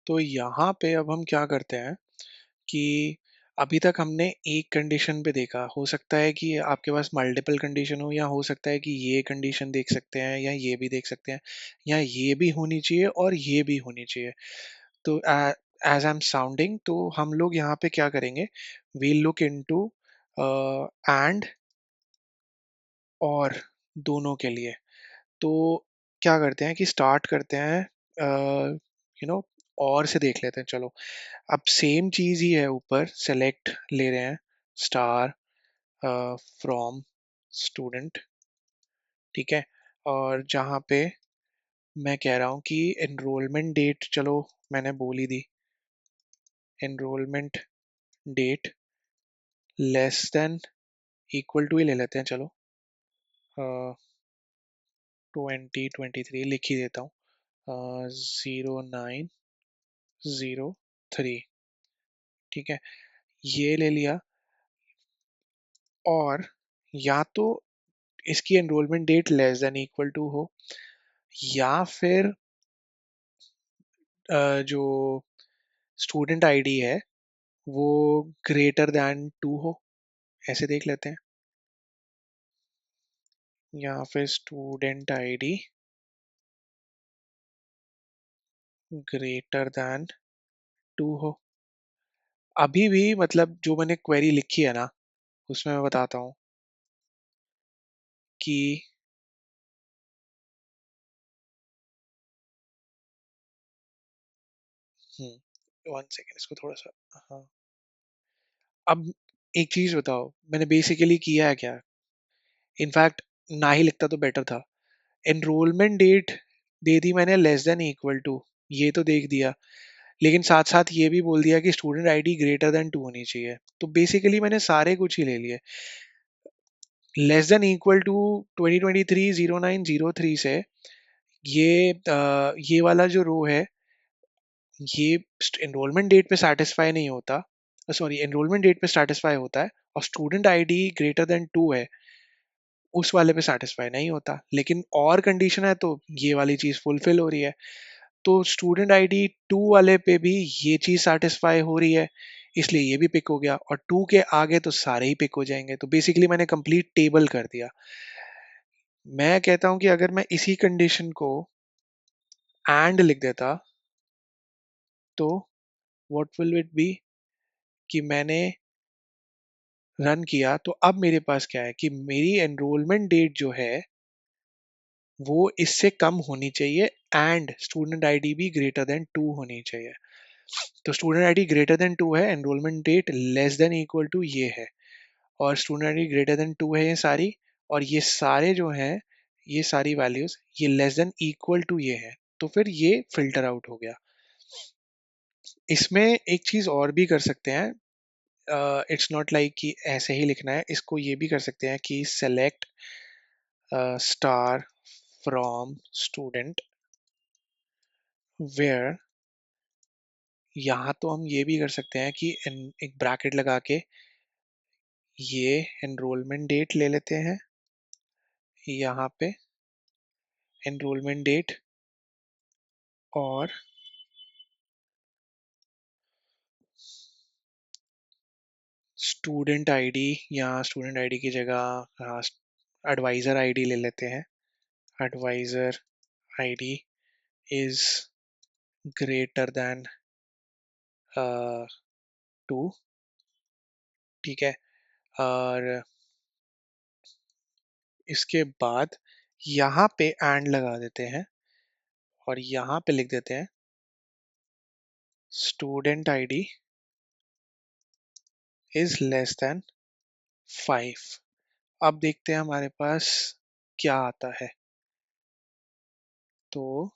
तो यहाँ पे अब हम क्या करते हैं कि अभी तक हमने एक कंडीशन पे देखा, हो सकता है कि आपके पास मल्टीपल कंडीशन हो, या हो सकता है कि ये कंडीशन देख सकते हैं या ये भी देख सकते हैं, या ये भी होनी चाहिए और ये भी होनी चाहिए। तो एज आई एम साउंडिंग, तो हम लोग यहाँ पे क्या करेंगे, वी लुक इनटू एंड और दोनों के लिए। तो क्या करते हैं कि स्टार्ट करते हैं और से देख लेते हैं। चलो, अब सेम चीज ही है, ऊपर सेलेक्ट ले रहे हैं, स्टार फ्रॉम स्टूडेंट, ठीक है। और जहाँ पे मैं कह रहा हूँ कि एनरोलमेंट डेट, चलो मैंने बोल ही दी, enrollment date less than equal to ही ले लेते हैं, चलो 2023 लिख ही देता हूँ, 0903, ठीक है, ये ले लिया। और या तो इसकी enrollment date less than equal to हो, या फिर जो स्टूडेंट आईडी है वो ग्रेटर दैन 2 हो, ऐसे देख लेते हैं। या फिर स्टूडेंट आईडी ग्रेटर दैन 2 हो। अभी भी मतलब जो मैंने क्वेरी लिखी है ना, उसमें मैं बताता हूँ कि 1 सेकेंड, इसको थोड़ा सा, हाँ। अब एक चीज बताओ, मैंने बेसिकली किया है क्या? इनफैक्ट ना ही लिखता तो बेटर था। एनरोलमेंट डेट दे दी मैंने लेस देन इक्वल टू, ये तो देख दिया, लेकिन साथ साथ ये भी बोल दिया कि स्टूडेंट आईडी ग्रेटर देन 2 होनी चाहिए। तो बेसिकली मैंने सारे कुछ ही ले लिए। लेस देन इक्वल टू 2023 0903 से ये वाला जो रो है, ये एनरोलमेंट डेट पे सेटिस्फाई नहीं होता, सॉरी एनरोलमेंट डेट पे सेटिस्फाई होता है, और स्टूडेंट आईडी ग्रेटर देन 2 है, उस वाले पे सेटिस्फाई नहीं होता। लेकिन और कंडीशन है तो ये वाली चीज फुलफिल हो रही है। तो स्टूडेंट आईडी 2 वाले पे भी ये चीज सेटिस्फाई हो रही है, इसलिए ये भी पिक हो गया, और 2 के आगे तो सारे ही पिक हो जाएंगे। तो बेसिकली मैंने कंप्लीट टेबल कर दिया। मैं कहता हूं कि अगर मैं इसी कंडीशन को एंड लिख देता, तो व्हाट विल इट बी, कि मैंने रन किया तो अब मेरे पास क्या है कि मेरी एनरोलमेंट डेट जो है वो इससे कम होनी चाहिए, एंड स्टूडेंट आईडी भी ग्रेटर देन 2 होनी चाहिए। तो स्टूडेंट आईडी ग्रेटर देन 2 है, enrollment date less than equal to ये है, और स्टूडेंट आईडी ग्रेटर देन 2 है ये सारी, और ये सारे जो हैं, ये सारी वैल्यूज ये लेस देन इक्वल टू ये है। तो फिर ये फिल्टर आउट हो गया। इसमें एक चीज और भी कर सकते हैं, इट्स नॉट लाइक कि ऐसे ही लिखना है, इसको ये भी कर सकते हैं कि select star from student, where, यहाँ तो हम ये भी कर सकते हैं कि एक ब्रैकेट लगा के ये एनरोलमेंट डेट ले लेते हैं, यहाँ पे एनरोलमेंट डेट और स्टूडेंट आईडी, या स्टूडेंट आईडी की जगह एडवाइजर आईडी ले लेते हैं। Advisor ID is greater than 2, ठीक है। और इसके बाद यहाँ पे एंड लगा देते हैं, और यहाँ पे लिख देते हैं student ID is less than 5। अब देखते हैं हमारे पास क्या आता है। तो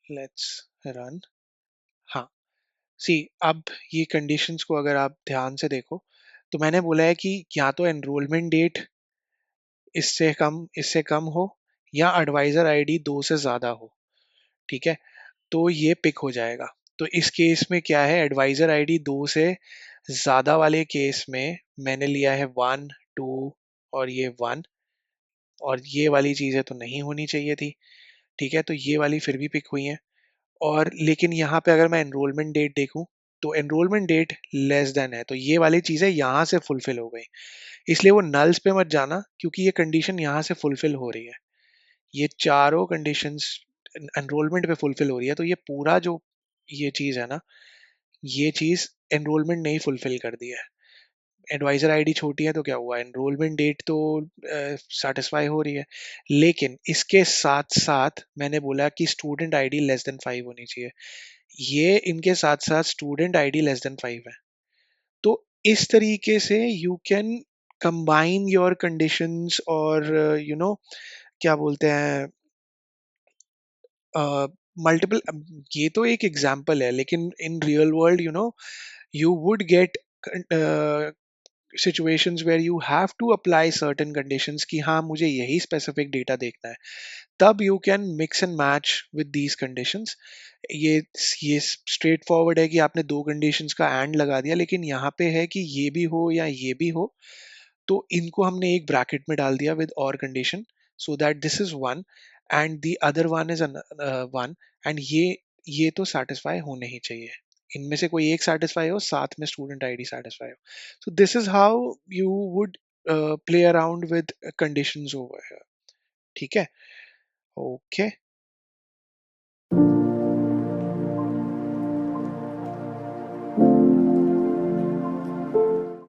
लेट्स रन। हाँ, सी, अब ये कंडीशंस को अगर आप ध्यान से देखो, तो मैंने बोला है कि या तो एनरोलमेंट डेट इससे कम हो, या एडवाइजर आईडी 2 से ज्यादा हो, ठीक है, तो ये पिक हो जाएगा। तो इस केस में क्या है, एडवाइजर आईडी 2 से ज्यादा वाले केस में मैंने लिया है 1 2 और ये 1, और ये वाली चीजें तो नहीं होनी चाहिए थी, ठीक है, तो ये वाली फिर भी पिक हुई है। और लेकिन यहाँ पे अगर मैं एनरोलमेंट डेट देखूं तो एनरोलमेंट डेट लेस देन है, तो ये वाली चीजें यहाँ से फुलफिल हो गई। इसलिए वो नल्स पे मत जाना, क्योंकि ये कंडीशन यहाँ से फुलफिल हो रही है। ये चारों कंडीशंस एनरोलमेंट पे फुलफिल हो रही है, तो ये पूरा जो ये चीज है ना, ये चीज एनरोलमेंट नहीं फुलफिल कर दी है। एडवाइजर आईडी छोटी है तो क्या हुआ, एनरोलमेंट डेट तो सेटिस्फाई हो रही है। लेकिन इसके साथ साथ मैंने बोला कि स्टूडेंट आईडी लेस देन 5 होनी चाहिए। ये इनके साथ साथ स्टूडेंट आईडी लेस देन 5 है। तो इस तरीके से you can combine your conditions, और क्या बोलते हैं, मल्टीपल। ये तो एक एग्जांपल है, लेकिन in real world you would get situations where you have to apply certain conditions कि हाँ मुझे यही specific data देखना है, तब you can mix and match with these conditions। ये ये स्ट्रेट फॉरवर्ड है कि आपने दो कंडीशंस का एंड लगा दिया, लेकिन यहाँ पे है कि ये भी हो या ये भी हो, तो इनको हमने एक ब्रैकेट में डाल दिया विद और condition, so that this is one and the other one is one, and ये तो सेटिस्फाई होने ही चाहिए। इनमें से कोई एक सेटिस्फाई हो, साथ में स्टूडेंट आईडी सेटिस्फाई हो। So this is how you would play around with conditions over. ठीक है, ओके।